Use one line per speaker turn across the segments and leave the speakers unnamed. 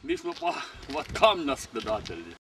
Mi smo pa kamna skladatelji.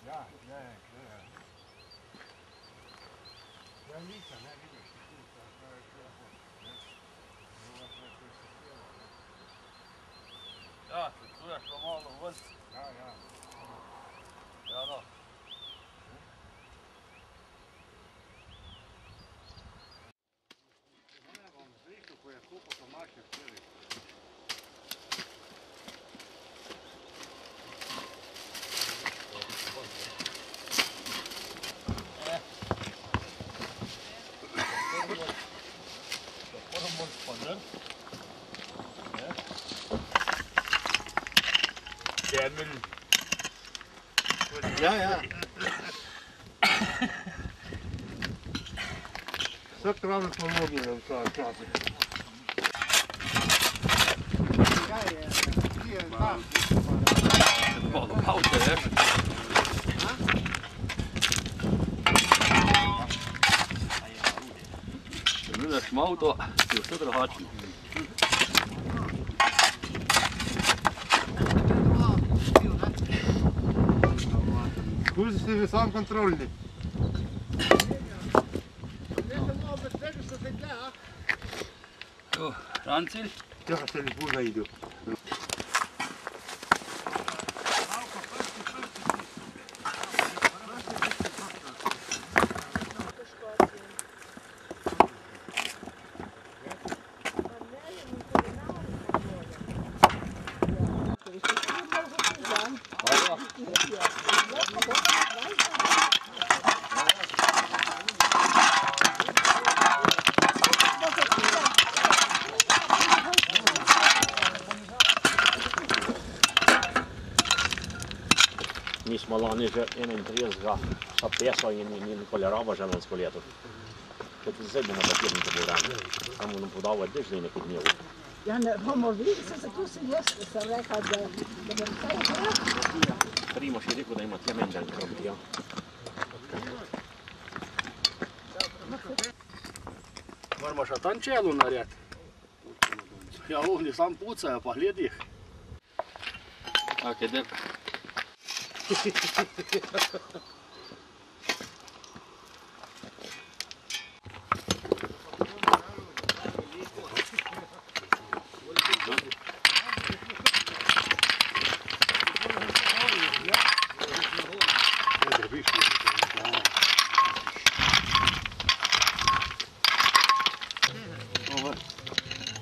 Ja? Ja, ja nisam, ne vidiš.
Ja, se čuješ pa malo vod.
Ja.
Ja, da.
Ne bom zvišel, ko je kupil domačih včeraj. Ja. Sakralno smo mogli na časi.
Malo auto, veš. Če vidiš avto, je vse drugačno.
Kuži si vi sam kontrolni.
Jo, Rancilj.
Tega se li puno idu.
Mi smo lani že 31. apesa in nikoli raba žensko leto. Kad zdaj bomo papirni programi, samo nam podava dežni nekaj dnev.
Ja, ne bomo videli, se tu si jaz sem rekla, da bom vsaj rekla.
Primoš je rekel, da ima tja mendel krobiti, ja.
Moramo še tam čelu narediti. Ja, oni sam pucajo, pa gledi jih. Kak je dep.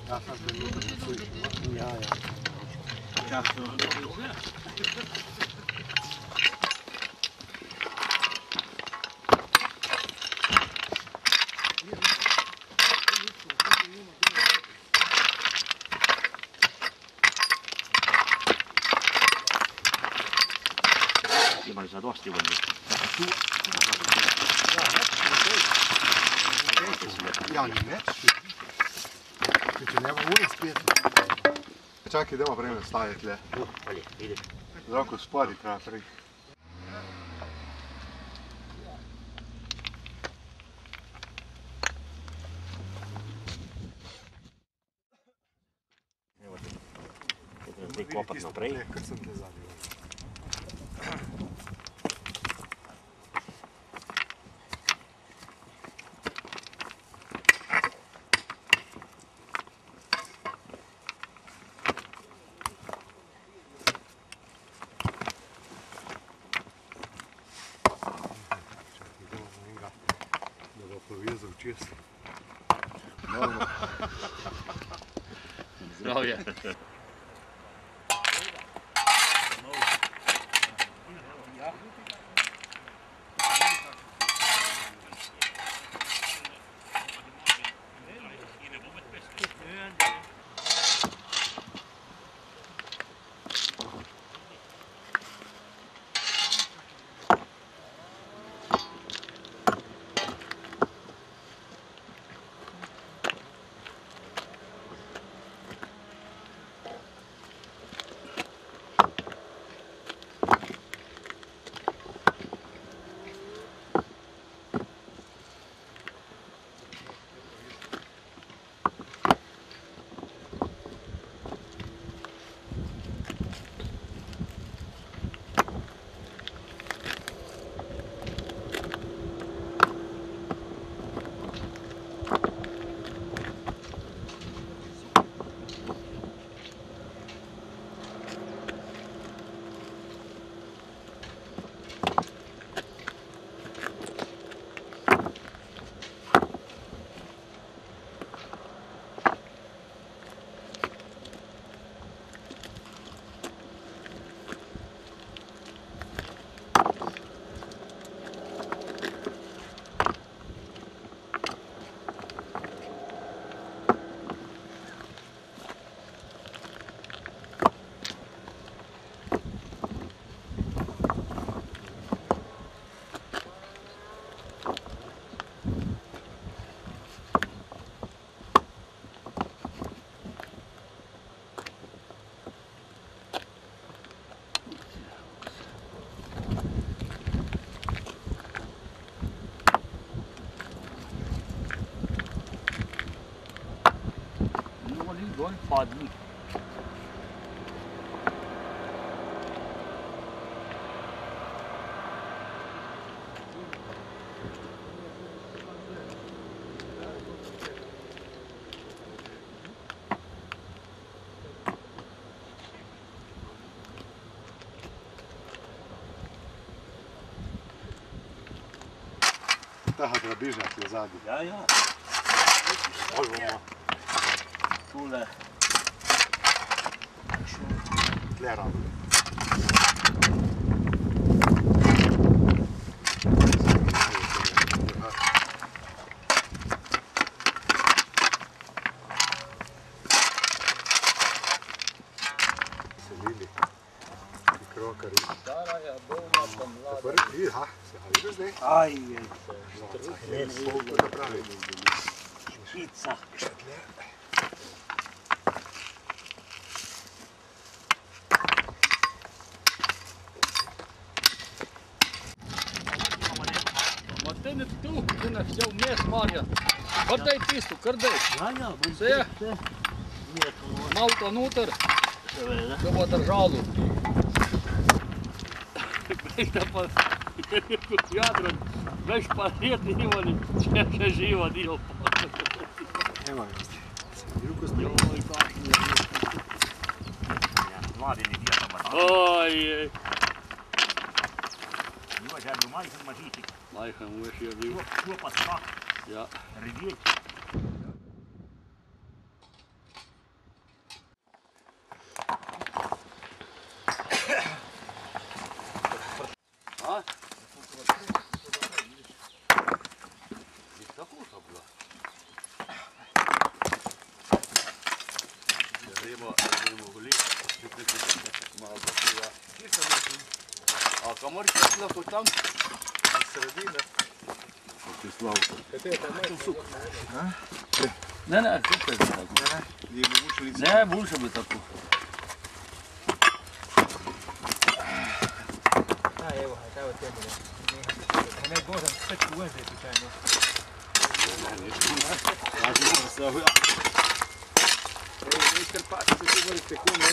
Ja sam se ljubav na slično.
Ja. Často.
Imaš zadosti vodi.
Ja, ni več. Če nema uri spet. Čakaj, idemo vreme staviti le.
Ali, vidiš.
Zrako spadi treba prej.
Evo ti. Zdaj kopat naprej.
Kad sem te zadnji. vezal čez.
Dobro. Zdravje. Gol padli.
Taha treba bižati u zadnji.
Ja. Tule.
Tle radi. Selili. I krokari.
Staraja doma pa mlada.
Prvi, ha, se hajde zdaj.
Aj,
Koliko da pravi?
špica.
Ma te ne tu, ti ne vse vmes, Marjan. Kar daj tisto, kar daj.
Ja,
Vse, malo to noter, da bo držalo. Veš, da pa je kot Jadran, veš pa let nimali, še živo dio.
Evo je. Selilko ste.
Joj, kakšen je bil.
Mladini djeta ba.
Ojej.
Ima žadu majhen mažitik.
Majhen veš je bil.
Šlo pa skak.
Ja.
Revijek.
A? I tako to bilo. Želimo goli. Malo pa a kamor je lahko tam?
Sredina.
Ne, tukaj bi tako.
Je mogoče li
Ne, boljše bi tako.
Evo, evo tebe. Ne gožem, sve čujem se slučajno.
Mister Pati se tu morate kune.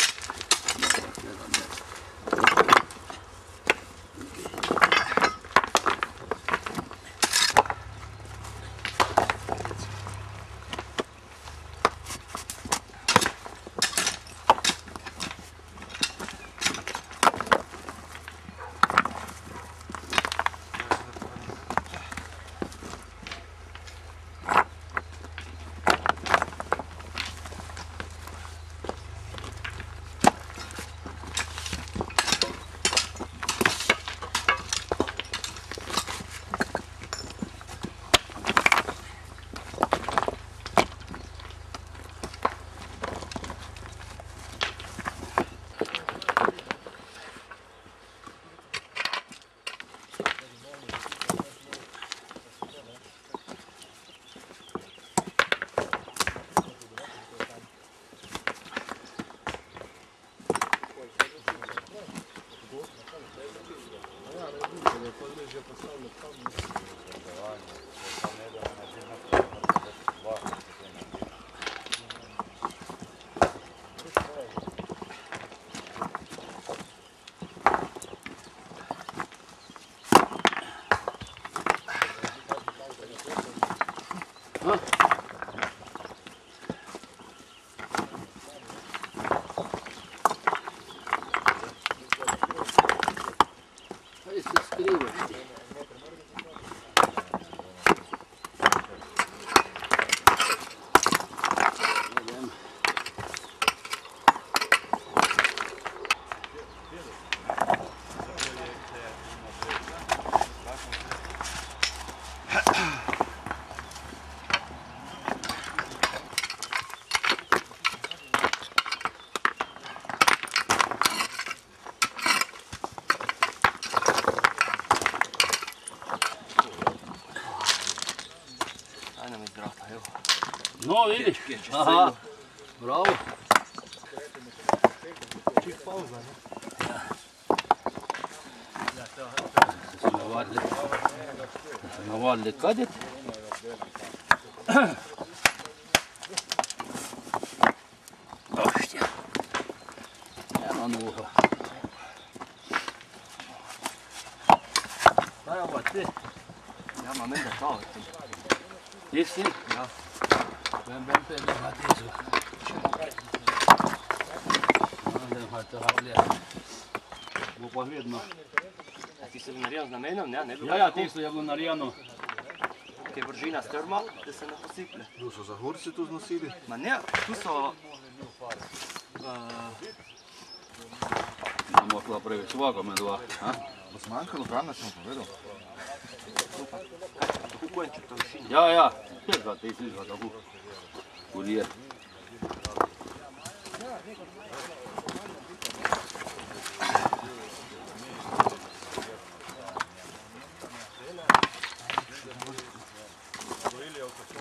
No vidiš, aha, bravo.
Čik pauza, ne?
Navadili kadit. Oštja. Eno nuho.
Daj ovo ti. Ja mam enda kao.
Jesi?
Ja.
Ben peli hatisu. Den hade havliga. Bo pa vidno.
A ti se narijal z namenom, ne? Ne bi
Ja, ti su jablonarijano.
Kaj vržina strma, da se ne posiple.
Tu so za hurci tu znosili.
Ma ne, tu so...
Imamo tla preveč vagome dva.
Bo zmanjkalo hrane, sem povedal.
Tako konču to višini.
Ja, tega ti si ga tako. Kurijer.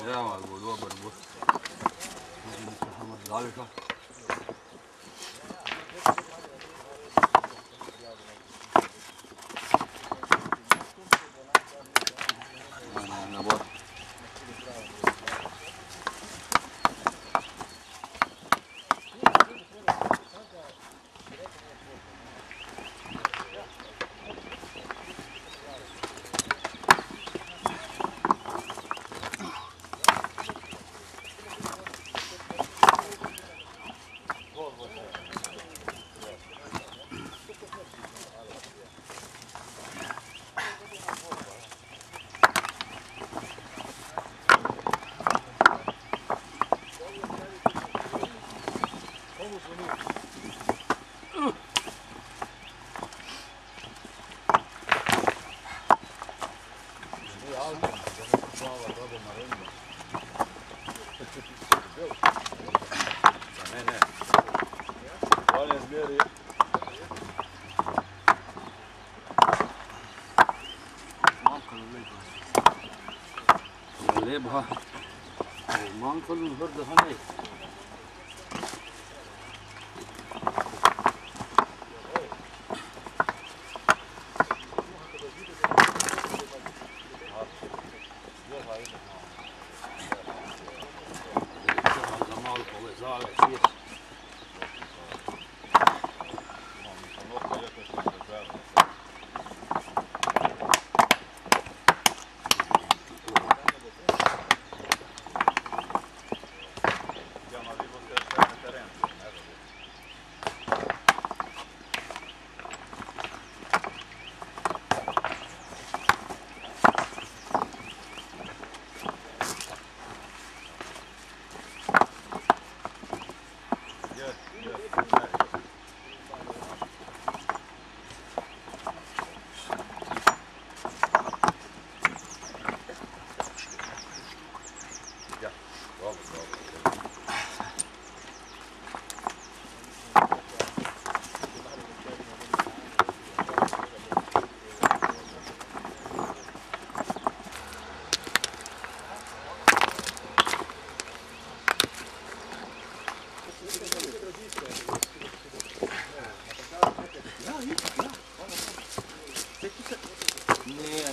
Ja, ali bo dober, bo. Daleka. Ne bo. Lebha. Mankalın hırdı hani.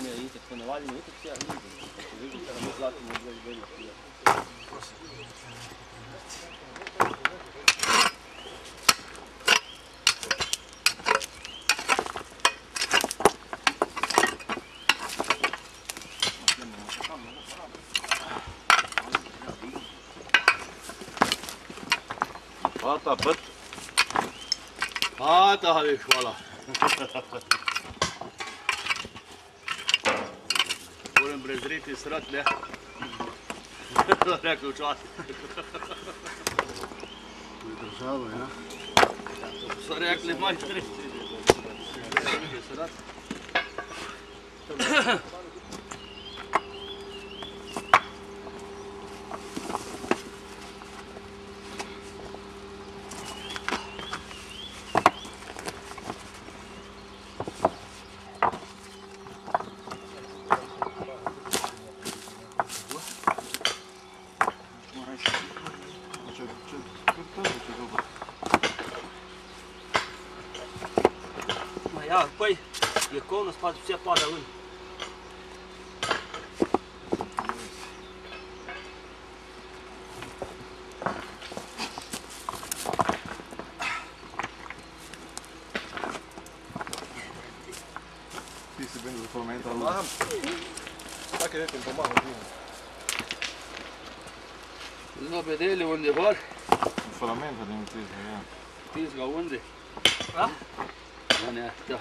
on je itak se navalimo, itak se ja vidim. Vidite da mi zlatimo od velja.
Vaata pët. Vaata viš, hvala. Moram prezreti srat, ne? Rekli včasih.
Državo, ja.
So rekli majstri. Srat.
Ja, păi, e conul, spate se pada în.
Ti si bine za moment, ali pomagam? Tako je, pomagam.
Zabedeli unde vor,
Filamentul din tizga, ja.
tizga unde.
Da?
Ja, ne, da.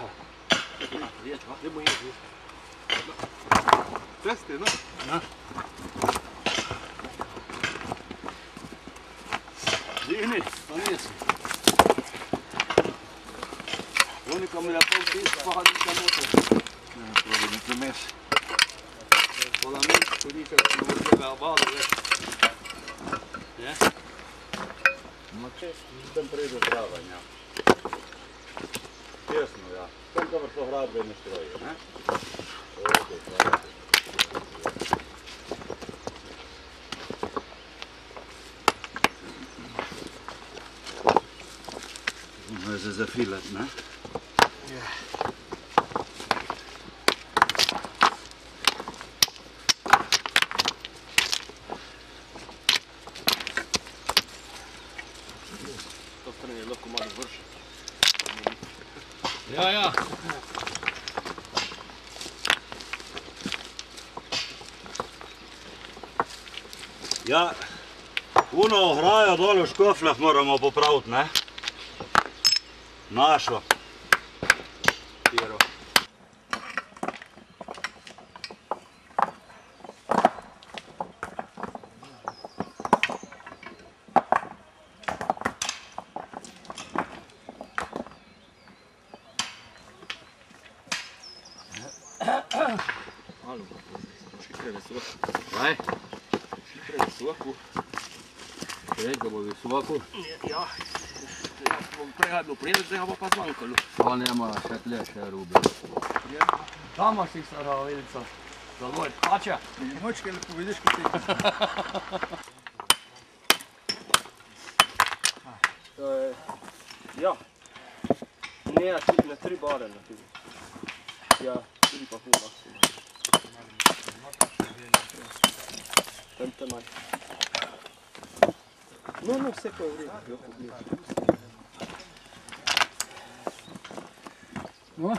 Teste, nu?
Zini, pa nisi. Unica mi le-a pus tins, pa hadica motor.
Ja, probabil ne primes.
Solamente cu nici nu urmea avalul, vezi. Ne?
Там прийде здрава, ня. Чесно, я. Там вертоград не строїть, не? Окей, так. Може зафілять, не?
To strane lahko malo vrši.
Ja, ja.
Ja, puno ograjo dole v Škofljah moramo popraviti, ne? Našo.
Tiro.
Alo, še treba visoko.
Kaj?
Še treba visoko.
Kaj, da bo visoko?
Ja, jaz bom prej bil prijedek, zdaj bo pa zmanjkalo.
Pa nema še tle, še rube.
Tamo si stara vilica. Za Lojt Hača.
Močke lepo vidiš, kot ti.
To je, ja. Ne, na 3 bare na tudi. Ja, 4 pa pol maksimum. Tam maj. No, vse ko je v redu, jo pogledaj.
No?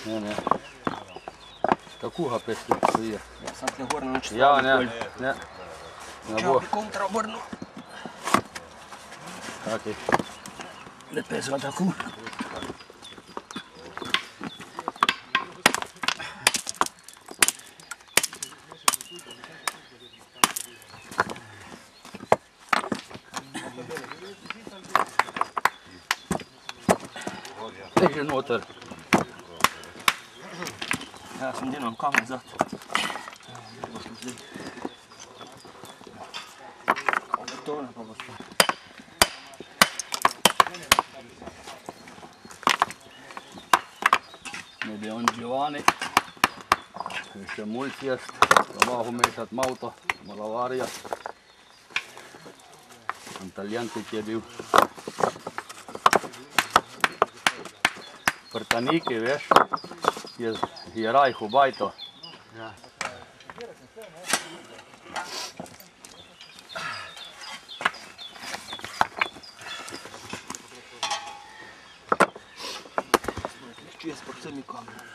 Ne. Takuha pesti stoji.
Sad te gor na
Ja, ne. Ne bo.
bi kontra obrnil.
Taki.
Ne pesva tako.
Leži noter.
Ja sam djenom kamen zato. To ne pa pošto.
Ide on Giovanni. Še mulj jest. Pa mahu mešat mauto, malavarija. Italijan tudi je bil. Prtaniki, veš, je Rajh obajto.
Ja.
Čez pod vsemi kamerami.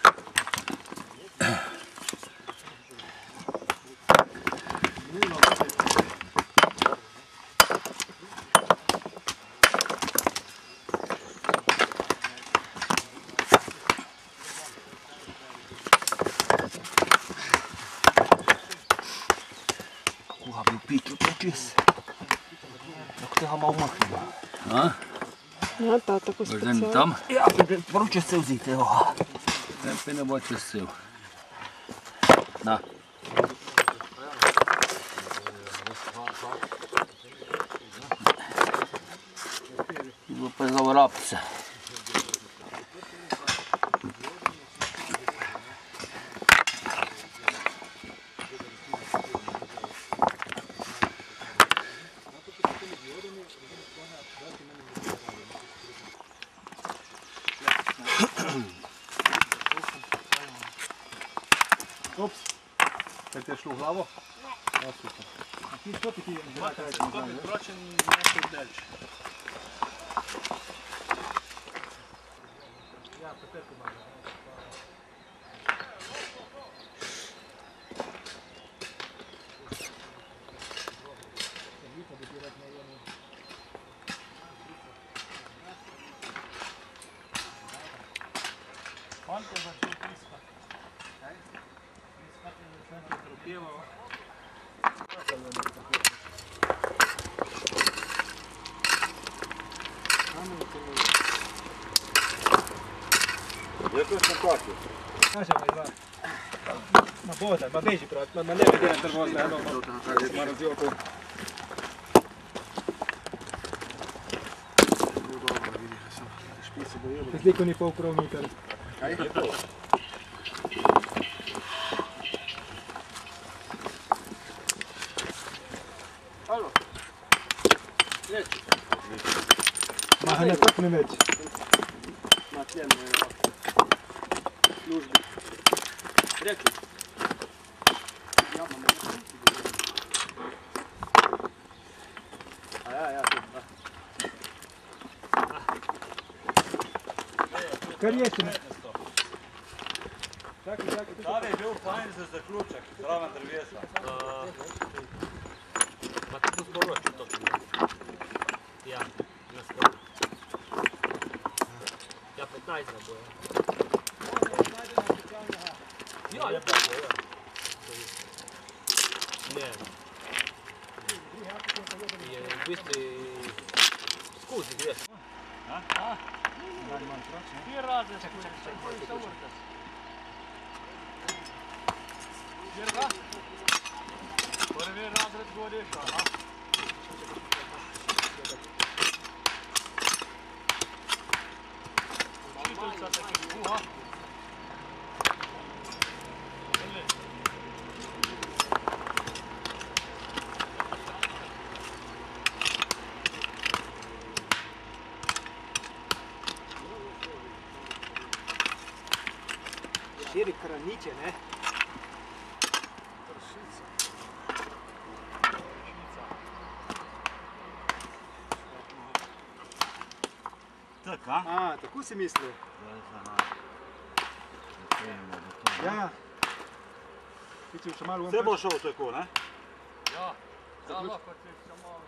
Kuha bil pitl čez. Tako tega malo umaknemo.
A?
Ja, ta tako
Boš zdaj tam?
Ja, prav čez se vzite, evo.
Ne bo čez cel. Na. Ti bo pa za vrabce.
Ups, kaj ti je šlo v glavo? Ja, super. A ti stopi ti zrak reči nazaj, ne?
Pročen nekaj delč. Fante začel tiskati. Tiskati je začel trpjevo.
Je to sem kakil.
Naša me izva. Ma boda, ma beži prav, ma ne vedi na trvozne, eno, ma razjoko. Sliko ni pol krovnikar.
Kaj je to?
Alo. Reči.
Ma ne kopne več.
Na tljem službi. Reči. Ja, to.
Kar je še.
Ta bi bil fajn za zaključek, zraven drevesa.
Ma tu sporoči to. Ja, na sporoči. Ja, 15 da bojo. Ja, je pa bojo. Ne. Je v bistvu skozi greš. Ti raze, čekaj. Jerga? Prvi razred goriš, aha. Učiteljca taki kuha.
Širi kraniče, ne?
Tak, a?
A, tako si mislil? Ja. Ti si še malo
Vse bo šel tako, ne?
Ja, lahko ti samo...